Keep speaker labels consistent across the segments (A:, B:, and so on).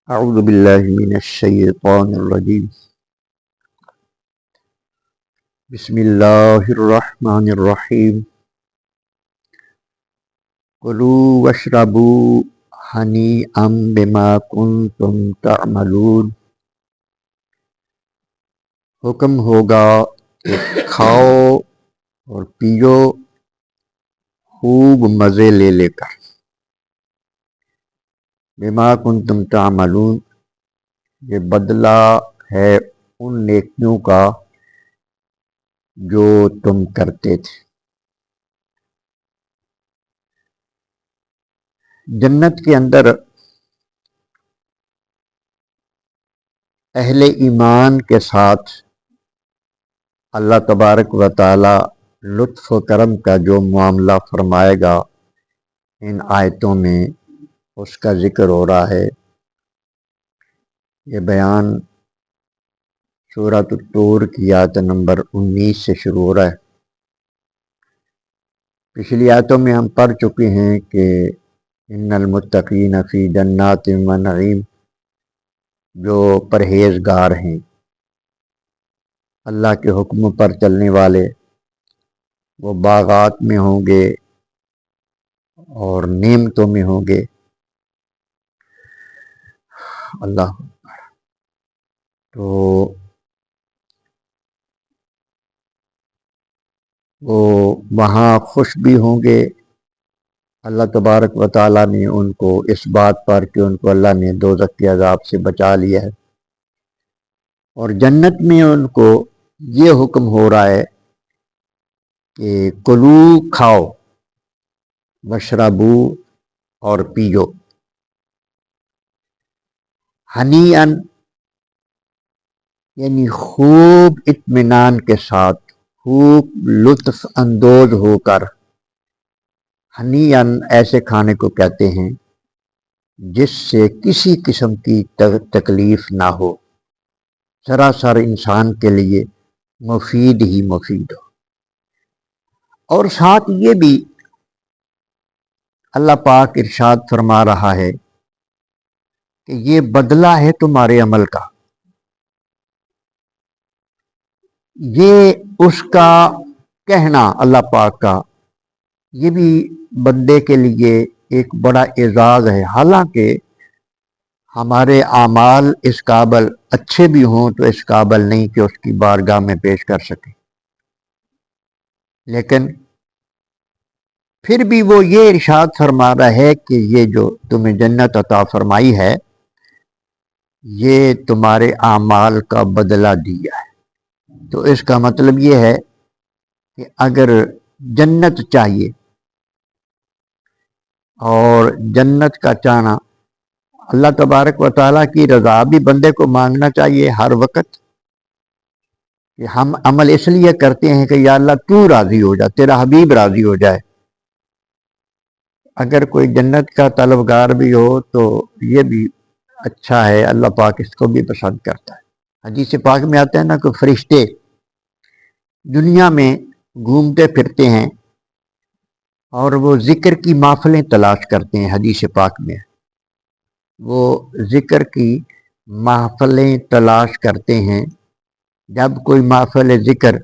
A: اعوذ باللہ من الشیطان الرجیم بسم اللہ الرحمن الرحیم کلوا واشربوا ہنیئا بما کنتم تعملون۔ حکم ہوگا کہ کھاؤ اور پیو خوب مزے لے لے کر، بما کنتم تعملون، یہ بدلہ ہے ان نیکیوں کا جو تم کرتے تھے۔ جنت کے اندر اہل ایمان کے ساتھ اللہ تبارک و تعالی لطف و کرم کا جو معاملہ فرمائے گا ان آیتوں میں اس کا ذکر ہو رہا ہے۔ یہ بیان سورۃ الطور کی آیت نمبر 19 سے شروع ہو رہا ہے۔ پچھلی آیتوں میں ہم پڑھ چکے ہیں کہ ان المتقین فی جنات و نعیم، جو پرہیزگار ہیں، اللہ کے حکم پر چلنے والے، وہ باغات میں ہوں گے اور نعمتوں میں ہوں گے۔ اللہ تو وہ وہاں خوش بھی ہوں گے۔ اللہ تبارک و تعالیٰ نے ان کو اس بات پر کہ ان کو اللہ نے دوزخ کے عذاب سے بچا لیا ہے، اور جنت میں ان کو یہ حکم ہو رہا ہے کہ کلو، کھاؤ، وشربو، اور پیو، ہنیئن، یعنی خوب اطمینان کے ساتھ، خوب لطف اندوز ہو کر۔ ہنیئن ایسے کھانے کو کہتے ہیں جس سے کسی قسم کی تکلیف نہ ہو، سراسر انسان کے لیے مفید ہی مفید ہو۔ اور ساتھ یہ بھی اللہ پاک ارشاد فرما رہا ہے کہ یہ بدلہ ہے تمہارے عمل کا۔ یہ اس کا کہنا اللہ پاک کا، یہ بھی بندے کے لیے ایک بڑا اعزاز ہے۔ حالانکہ ہمارے اعمال اس قابل اچھے بھی ہوں تو اس قابل نہیں کہ اس کی بارگاہ میں پیش کر سکیں، لیکن پھر بھی وہ یہ ارشاد فرما رہا ہے کہ یہ جو تمہیں جنت عطا فرمائی ہے، یہ تمہارے اعمال کا بدلہ دیا ہے۔ تو اس کا مطلب یہ ہے کہ اگر جنت چاہیے اور جنت کا چاہنا، اللہ تبارک و تعالیٰ کی رضا بھی بندے کو مانگنا چاہیے ہر وقت، کہ ہم عمل اس لیے کرتے ہیں کہ یا اللہ تو راضی ہو جا، تیرا حبیب راضی ہو جائے۔ اگر کوئی جنت کا طلبگار بھی ہو تو یہ بھی اچھا ہے، اللہ پاک اس کو بھی پسند کرتا ہے۔ حدیث پاک میں آتا ہے نا کہ فرشتے دنیا میں گھومتے پھرتے ہیں اور وہ ذکر کی محفلیں تلاش کرتے ہیں۔ حدیث پاک میں وہ ذکر کی محفلیں تلاش کرتے ہیں۔ جب کوئی محفل ذکر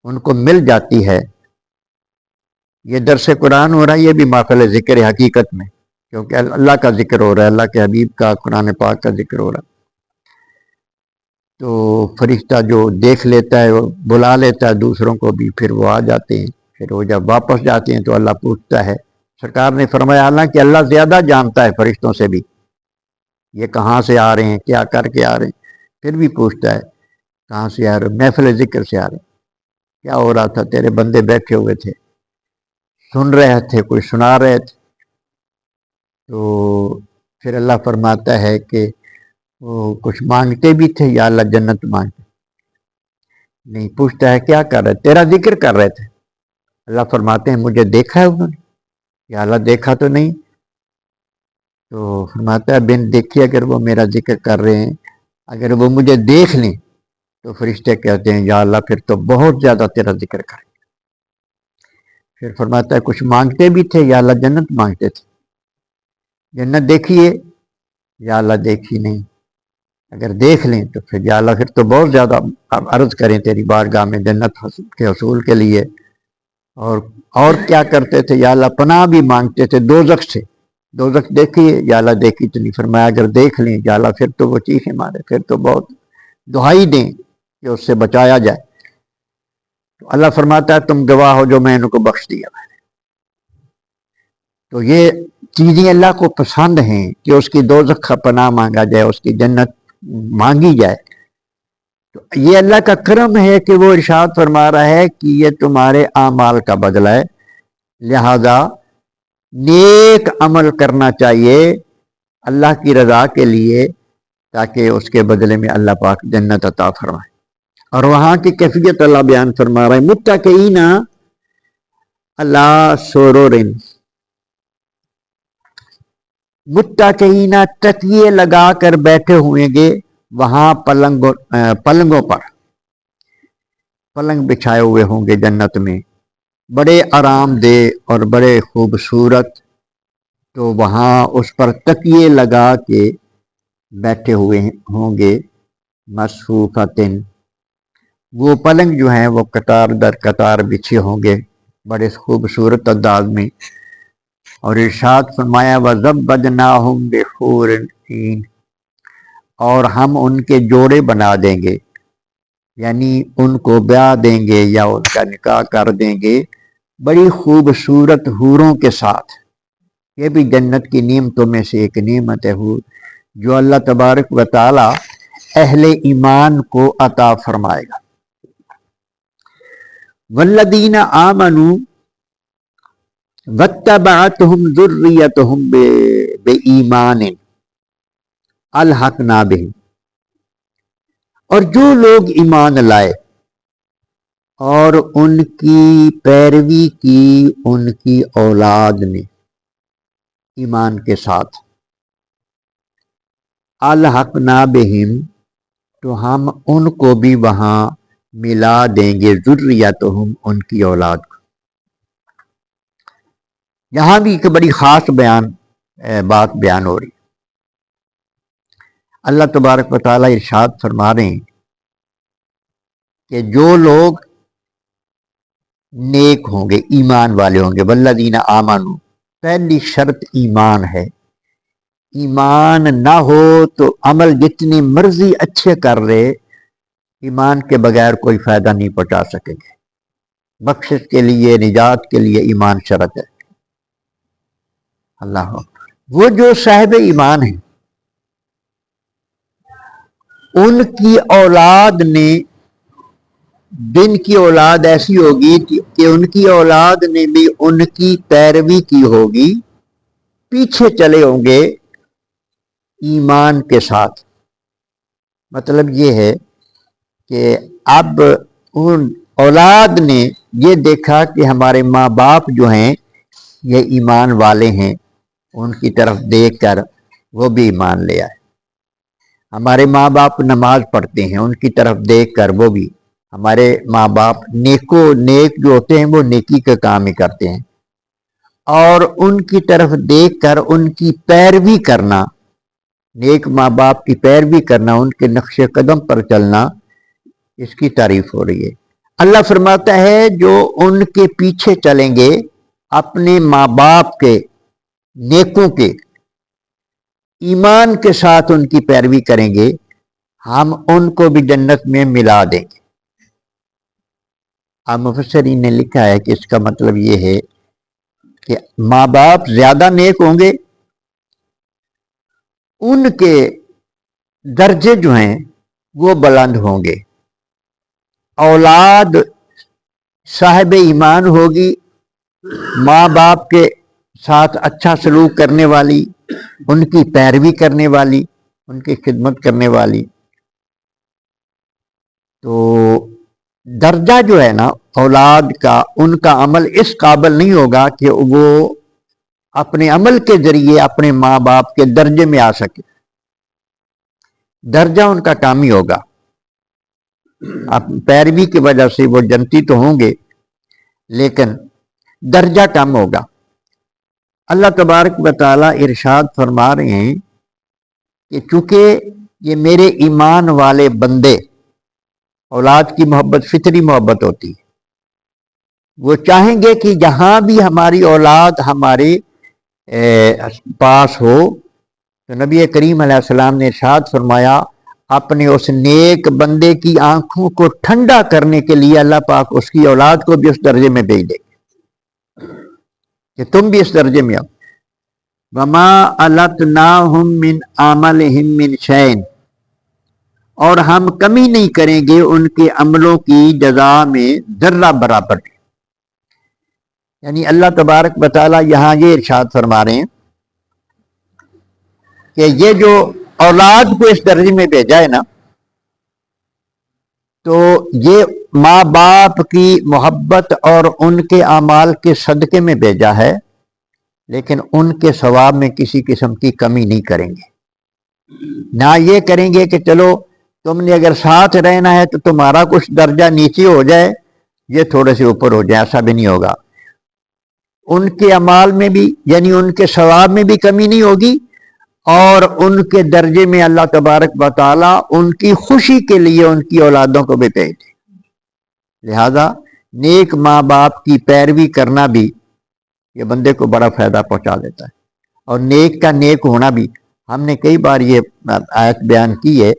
A: ان کو مل جاتی ہے، یہ درس قرآن ہو رہا ہے، یہ بھی محفل ذکر ہے حقیقت میں، کیونکہ اللہ کا ذکر ہو رہا ہے، اللہ کے حبیب کا، قرآن پاک کا ذکر ہو رہا ہے۔ تو فرشتہ جو دیکھ لیتا ہے وہ بلا لیتا ہے دوسروں کو بھی، پھر وہ آ جاتے ہیں۔ پھر وہ جب واپس جاتے ہیں تو اللہ پوچھتا ہے، سرکار نے فرمایا حالانکہ اللہ زیادہ جانتا ہے فرشتوں سے بھی، یہ کہاں سے آ رہے ہیں، کیا کر کے آ رہے ہیں، پھر بھی پوچھتا ہے کہاں سے آ رہے ہیں؟ محفل ذکر سے آ رہے ہیں۔ کیا ہو رہا تھا؟ تیرے بندے بیٹھے ہوئے تھے، سن رہے تھے، کوئی سنا رہے تھے۔ تو پھر اللہ فرماتا ہے کہ وہ کچھ مانگتے بھی تھے، یا اللہ جنت مانگتے نہیں؟ پوچھتا ہے کیا کر رہے؟ تیرا ذکر کر رہے تھے۔ اللہ فرماتے ہیں مجھے دیکھا ہے انہوں نے؟ یا اللہ دیکھا تو نہیں۔ تو فرماتا ہے بن دیکھیے اگر وہ میرا ذکر کر رہے ہیں، اگر وہ مجھے دیکھ لیں تو فرشتے کہتے ہیں یا اللہ پھر تو بہت زیادہ تیرا ذکر کریں۔ پھر فرماتا ہے کچھ مانگتے بھی تھے، یا اللہ جنت مانگتے تھے۔ جنت دیکھیے یا اللہ دیکھی نہیں، اگر دیکھ لیں تو پھر یا اللہ پھر تو بہت زیادہ عرض کریں تیری بارگاہ میں جنت کے حصول کے لیے۔ اور کیا کرتے تھے یا اللہ، پناہ بھی مانگتے تھے دوزخ سے، دوزخ دیکھی یا اللہ دیکھی تو نہیں، فرمایا اگر دیکھ لیں یا اللہ پھر تو وہ چیخیں مارے، پھر تو بہت دہائی دیں کہ اس سے بچایا جائے۔ تو اللہ فرماتا ہے تم گواہ ہو جو میں ان کو بخش دیا۔ تو یہ چیزیں اللہ کو پسند ہیں کہ اس کی دوزخ کا پناہ مانگا جائے، اس کی جنت مانگی جائے۔ تو یہ اللہ کا کرم ہے کہ وہ ارشاد فرما رہا ہے کہ یہ تمہارے اعمال کا بدلہ ہے، لہذا نیک عمل کرنا چاہیے اللہ کی رضا کے لیے، تاکہ اس کے بدلے میں اللہ پاک جنت عطا فرمائے۔ اور وہاں کی کیفیت اللہ بیان فرما رہا ہے، متکئین علی سرر، متکئین تکیے لگا کر بیٹھے ہوئیں گے وہاں پلنگوں پر، پلنگ بچھائے ہوئے ہوں گے جنت میں، بڑے آرام دہ اور بڑے خوبصورت۔ تو وہاں اس پر تکیے لگا کے بیٹھے ہوئے ہوں گے، مصفوفتن، وہ پلنگ جو ہیں وہ قطار در قطار بچھے ہوں گے بڑے خوبصورت انداز میں۔ اور ارشاد فرمایا وَزَوَّجْنَاهُمْ بِحُورٍ عِین، اور ہم ان کے جوڑے بنا دیں گے، یعنی ان کو بیاہ دیں گے یا ان کا نکاح کر دیں گے بڑی خوبصورت حوروں کے ساتھ۔ یہ بھی جنت کی نعمتوں میں سے ایک نعمت ہے حور، جو اللہ تبارک و تعالی اہل ایمان کو عطا فرمائے گا۔ والذین آمنوا واتبعتهم ذریتهم بایمان الحقنا بهم، اور جو لوگ ایمان لائے اور ان کی پیروی کی ان کی اولاد نے ایمان کے ساتھ، الحقنا بہم، تو ہم ان کو بھی وہاں ملا دیں گے، ذریتہم، ان کی اولاد کو۔ یہاں بھی ایک بڑی خاص بات بیان ہو رہی۔ اللہ تبارک و تعالیٰ ارشاد فرما رہے ہیں کہ جو لوگ نیک ہوں گے، ایمان والے ہوں گے، والذین آمنوا، پہلی شرط ایمان ہے۔ ایمان نہ ہو تو عمل جتنی مرضی اچھے کر رہے، ایمان کے بغیر کوئی فائدہ نہیں پہنچا سکیں گے۔ بخشش کے لیے، نجات کے لیے ایمان شرط ہے۔ اللہ وہ جو صاحب ایمان ہیں ان کی اولاد نے، جن کی اولاد ایسی ہوگی کہ ان کی اولاد نے بھی ان کی پیروی کی ہوگی، پیچھے چلے ہوں گے ایمان کے ساتھ۔ مطلب یہ ہے کہ اب ان اولاد نے یہ دیکھا کہ ہمارے ماں باپ جو ہیں یہ ایمان والے ہیں، ان کی طرف دیکھ کر وہ بھی ایمان لے آئے۔ ہمارے ماں باپ نماز پڑھتے ہیں، ان کی طرف دیکھ کر وہ بھی، ہمارے ماں باپ نیک جو ہوتے ہیں وہ نیکی کے کام ہی کرتے ہیں، اور ان کی طرف دیکھ کر ان کی پیروی کرنا، نیک ماں باپ کی پیروی کرنا، ان کے نقش قدم پر چلنا، اس کی تعریف ہو رہی ہے۔ اللہ فرماتا ہے جو ان کے پیچھے چلیں گے، اپنے ماں باپ کے، نیکوں کے، ایمان کے ساتھ ان کی پیروی کریں گے، ہم ان کو بھی جنت میں ملا دیں گے۔ اب مفسرین نے لکھا ہے کہ اس کا مطلب یہ ہے کہ ماں باپ زیادہ نیک ہوں گے، ان کے درجے جو ہیں وہ بلند ہوں گے، اولاد صاحب ایمان ہوگی، ماں باپ کے ساتھ اچھا سلوک کرنے والی، ان کی پیروی کرنے والی، ان کی خدمت کرنے والی، تو درجہ جو ہے نا اولاد کا، ان کا عمل اس قابل نہیں ہوگا کہ وہ اپنے عمل کے ذریعے اپنے ماں باپ کے درجے میں آ سکے۔ درجہ ان کا کام ہی ہوگا، پیروی کی وجہ سے وہ جنتی تو ہوں گے لیکن درجہ کم ہوگا۔ اللہ تبارک و تعالی ارشاد فرما رہے ہیں کہ چونکہ یہ میرے ایمان والے بندے، اولاد کی محبت فطری محبت ہوتی ہے، وہ چاہیں گے کہ جہاں بھی ہماری اولاد ہمارے پاس ہو، تو نبی کریم علیہ السلام نے ارشاد فرمایا اپنے اس نیک بندے کی آنکھوں کو ٹھنڈا کرنے کے لیے اللہ پاک اس کی اولاد کو بھی اس درجے میں بھیج دے گے کہ تم بھی اس درجے میں آؤ۔ وما التناہم من عملہم من شیء، اور ہم کمی نہیں کریں گے ان کے عملوں کی جزا میں ذرہ برابر۔ یعنی اللہ تبارک و تعالی یہاں یہ ارشاد فرما رہے ہیں کہ یہ جو اولاد کو اس درجے میں بھیجا ہے نا، تو یہ ماں باپ کی محبت اور ان کے اعمال کے صدقے میں بھیجا ہے، لیکن ان کے ثواب میں کسی قسم کی کمی نہیں کریں گے۔ نہ یہ کریں گے کہ چلو تم نے اگر ساتھ رہنا ہے تو تمہارا کچھ درجہ نیچے ہو جائے، یہ تھوڑے سے اوپر ہو جائے، ایسا بھی نہیں ہوگا۔ ان کے اعمال میں بھی، یعنی ان کے ثواب میں بھی کمی نہیں ہوگی، اور ان کے درجے میں اللہ تبارک و تعالی ان کی خوشی کے لیے ان کی اولادوں کو بھی بھیج دے۔ لہذا نیک ماں باپ کی پیروی کرنا بھی یہ بندے کو بڑا فائدہ پہنچا دیتا ہے، اور نیک کا نیک ہونا بھی۔ ہم نے کئی بار یہ آیت بیان کی ہے،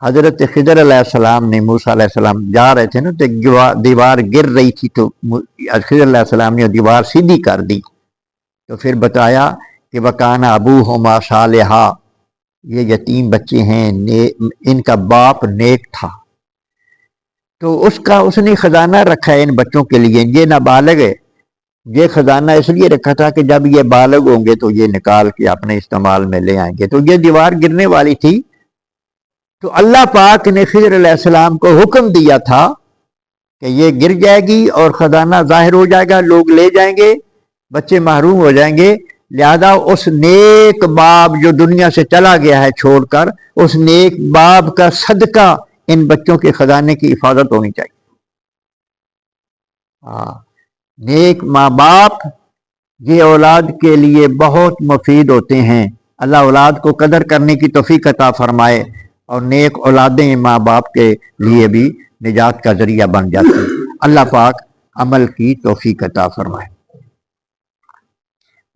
A: حضرت خضر علیہ السلام نے، موسیٰ علیہ السلام جا رہے تھے نا، تو ایک دیوار گر رہی تھی، تو خضر علیہ السلام نے دیوار سیدھی کر دی، تو پھر بتایا کہ وَكَانَ أَبُوهُمَا صَالِحًا، یہ یتیم بچے ہیں، ان کا باپ نیک تھا، تو اس نے خزانہ رکھا ہے ان بچوں کے لیے، یہ نابالغ ہے، یہ خزانہ اس لیے رکھا تھا کہ جب یہ بالغ ہوں گے تو یہ نکال کے اپنے استعمال میں لے آئیں گے۔ تو یہ دیوار گرنے والی تھی، تو اللہ پاک نے خضر علیہ السلام کو حکم دیا تھا کہ یہ گر جائے گی اور خزانہ ظاہر ہو جائے گا، لوگ لے جائیں گے، بچے محروم ہو جائیں گے، لہذا اس نیک باپ جو دنیا سے چلا گیا ہے چھوڑ کر، اس نیک باپ کا صدقہ ان بچوں کے خزانے کی حفاظت ہونی چاہیے۔ نیک ماں باپ یہ اولاد کے لیے بہت مفید ہوتے ہیں۔ اللہ اولاد کو قدر کرنے کی توفیق عطا فرمائے، اور نیک اولادیں ماں باپ کے لیے بھی نجات کا ذریعہ بن جاتی ہیں۔ اللہ پاک عمل کی توفیق عطا فرمائے۔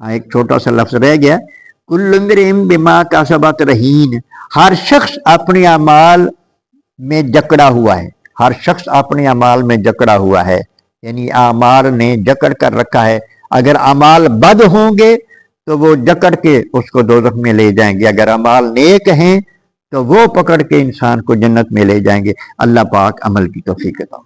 A: ایک چھوٹا سا لفظ رہ گیا، کل امرئ بما کسبت رہین، ہر شخص اپنے اعمال میں جکڑا ہوا ہے، ہر شخص اپنے اعمال میں جکڑا ہوا ہے، یعنی اعمال نے جکڑ کر رکھا ہے۔ اگر اعمال بد ہوں گے تو وہ جکڑ کے اس کو دوزخ میں لے جائیں گے، اگر اعمال نیک ہیں تو وہ پکڑ کے انسان کو جنت میں لے جائیں گے۔ اللہ پاک عمل کی توفیق عطا